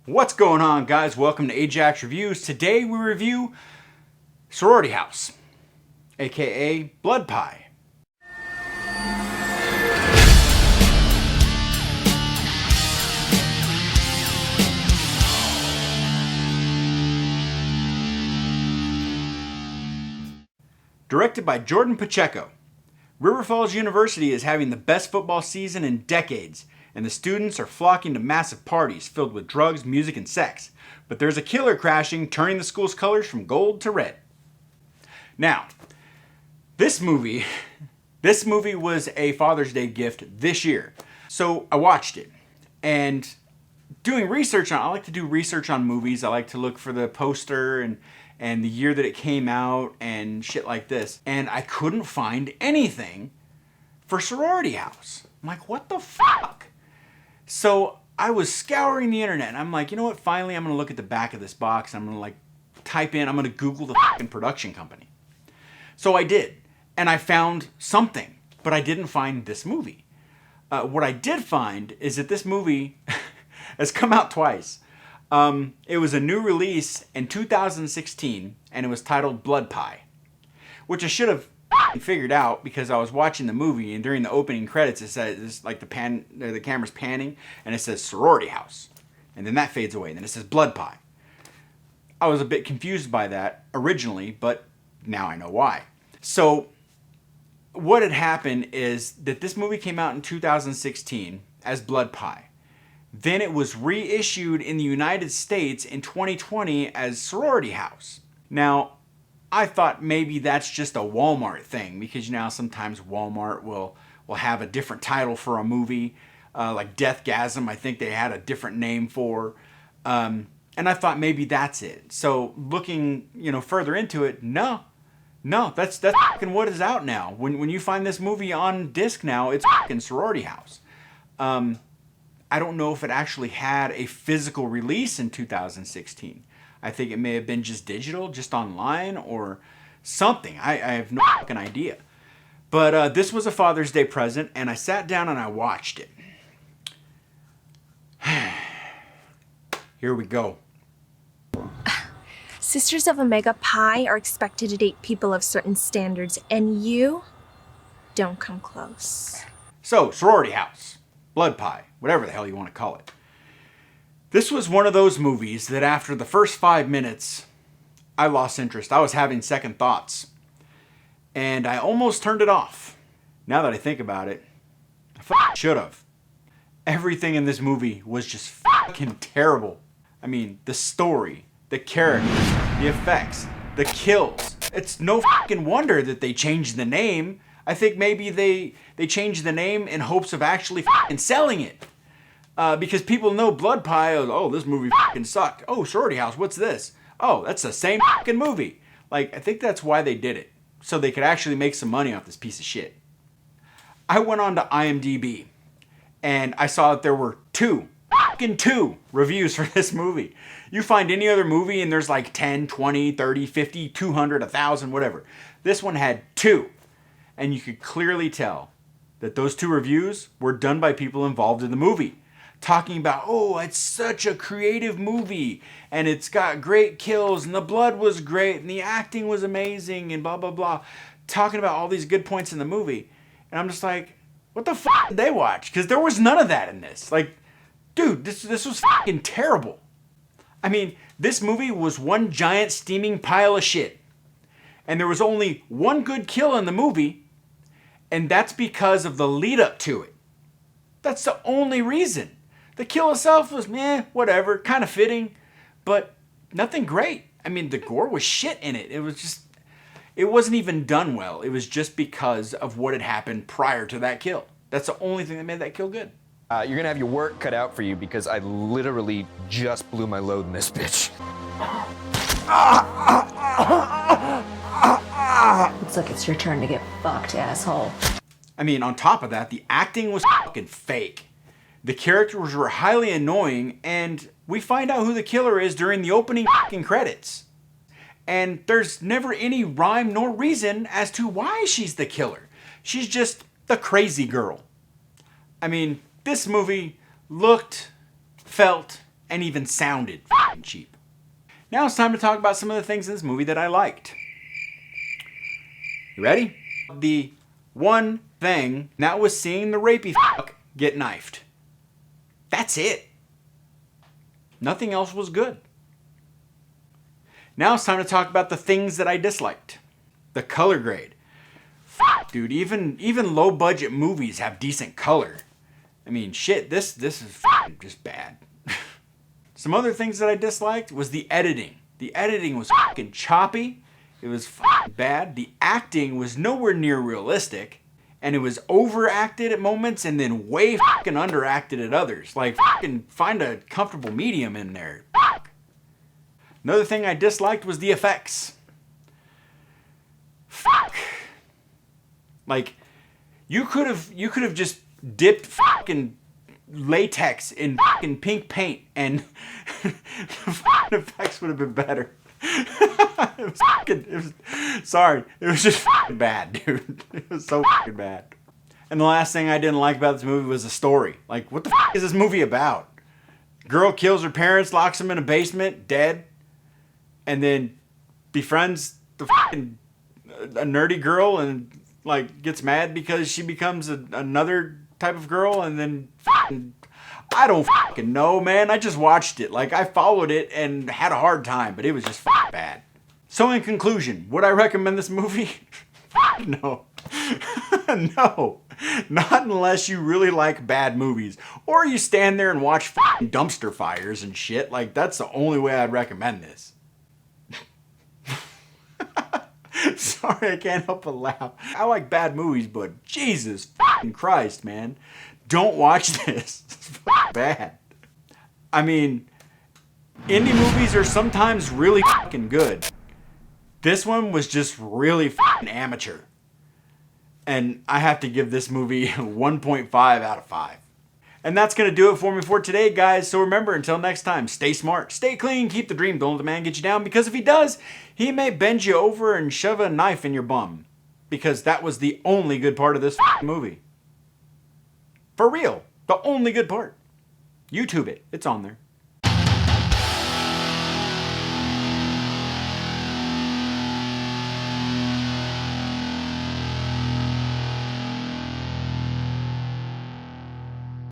What's going on, guys? Welcome to Ajax Reviews. Today we review Sorority House, aka Blood Pie. Directed by Jordan Pacheco. River Falls University is having the best football season in decades, and the students are flocking to massive parties filled with drugs, music, and sex. But there's a killer crashing, turning the school's colors from gold to red. Now, this movie was a Father's Day gift this year. So I watched it, and doing research on, I like to do research on movies. I like to look for the poster and the year that it came out and shit like this. And I couldn't find anything for Sorority House. I'm like, what the fuck? So I was scouring the internet and I'm like, you know what? Finally, I'm gonna look at the back of this box. I'm gonna I'm gonna Google the fucking production company. So I did. And I found something, but I didn't find this movie. What I did find is that this movie has come out twice. It was a new release in 2016, and it was titled Blood Pie, which I should have figured out because I was watching the movie, and during the opening credits, it says like the camera's panning, and it says Sorority House, and then that fades away, and then it says Blood Pie. I was a bit confused by that originally, but now I know why. So what had happened is that this movie came out in 2016 as Blood Pie. Then it was reissued in the United States in 2020 as Sorority House. Now, I thought maybe that's just a Walmart thing, because you know sometimes Walmart will have a different title for a movie, like Deathgasm. I think they had a different name for, and I thought maybe that's it. So looking further into it, no, that's fucking what is out now. When you find this movie on disc now, it's fucking Sorority House. I don't know if it actually had a physical release in 2016. I think it may have been just digital, just online, or something. I have no fucking idea. But this was a Father's Day present, and I sat down and I watched it. Here we go. Sisters of Omega Pi are expected to date people of certain standards, and you don't come close. So, Sorority House. Blood Pie, whatever the hell you want to call it. This was one of those movies that after the first 5 minutes, I lost interest. I was having second thoughts. And I almost turned it off. Now that I think about it, I should have. Everything in this movie was just fucking terrible. I mean, the story, the characters, the effects, the kills. It's no fucking wonder that they changed the name. I think maybe they changed the name in hopes of actually fucking selling it. Because people know Blood Pie, oh, this movie fucking sucked. Oh, Sorority House, what's this? Oh, that's the same fucking movie. Like, I think that's why they did it. So they could actually make some money off this piece of shit. I went on to IMDb, and I saw that there were two reviews for this movie. You find any other movie and there's like 10, 20, 30, 50, 200, 1,000, whatever. This one had 2. And you could clearly tell that those 2 reviews were done by people involved in the movie. Talking about, oh, it's such a creative movie, and it's got great kills, and the blood was great, and the acting was amazing, and blah, blah, blah. Talking about all these good points in the movie. And I'm just like, what the fuck did they watch? Because there was none of that in this. Like, dude, this was fucking terrible. I mean, this movie was one giant steaming pile of shit. And there was only one good kill in the movie, and that's because of the lead up to it. That's the only reason. The kill itself was whatever, kind of fitting, but nothing great. I mean, the gore was shit in it. It wasn't even done well. It was just because of what had happened prior to that kill. That's the only thing that made that kill good. You're gonna have your work cut out for you because I literally just blew my load in this bitch. Looks like it's your turn to get fucked, asshole. I mean, on top of that, the acting was fucking fake. The characters were highly annoying, and we find out who the killer is during the opening fucking credits. And there's never any rhyme nor reason as to why she's the killer. She's just the crazy girl. I mean, this movie looked, felt, and even sounded cheap. Now it's time to talk about some of the things in this movie that I liked. You ready? The one thing, that was seeing the rapey get knifed. That's it. Nothing else was good. Now it's time to talk about the things that I disliked. The color grade. Dude, even low budget movies have decent color. I mean, shit, this is just bad. Some other things that I disliked was the editing. The editing was fucking choppy. It was fucking bad. The acting was nowhere near realistic. And it was overacted at moments and then way fucking underacted at others. Like, fucking find a comfortable medium in there. Another thing I disliked was the effects. Fuck. Like, you could have just dipped fucking latex in fucking pink paint and the fucking effects would have been better. It was just fucking bad, dude. It was so fucking bad. And the last thing I didn't like about this movie was the story. Like, what the fuck is this movie about? Girl kills her parents, locks them in a basement, dead, and then befriends the fucking a nerdy girl and like gets mad because she becomes another type of girl, and then fucking, I don't fucking know, man. I just watched it. Like, I followed it and had a hard time, but it was just fucking bad. So in conclusion, would I recommend this movie? No. No. Not unless you really like bad movies. Or you stand there and watch fucking dumpster fires and shit. Like, that's the only way I'd recommend this. Sorry, I can't help but laugh. I like bad movies, but Jesus fucking Christ, man. Don't watch this. It's fucking bad. I mean, indie movies are sometimes really fucking good. This one was just really fucking amateur. And I have to give this movie 1.5 out of 5. And that's going to do it for me for today, guys. So remember, until next time, stay smart, stay clean, keep the dream, don't let the man get you down. Because if he does, he may bend you over and shove a knife in your bum. Because that was the only good part of this movie. For real. The only good part. YouTube it. It's on there.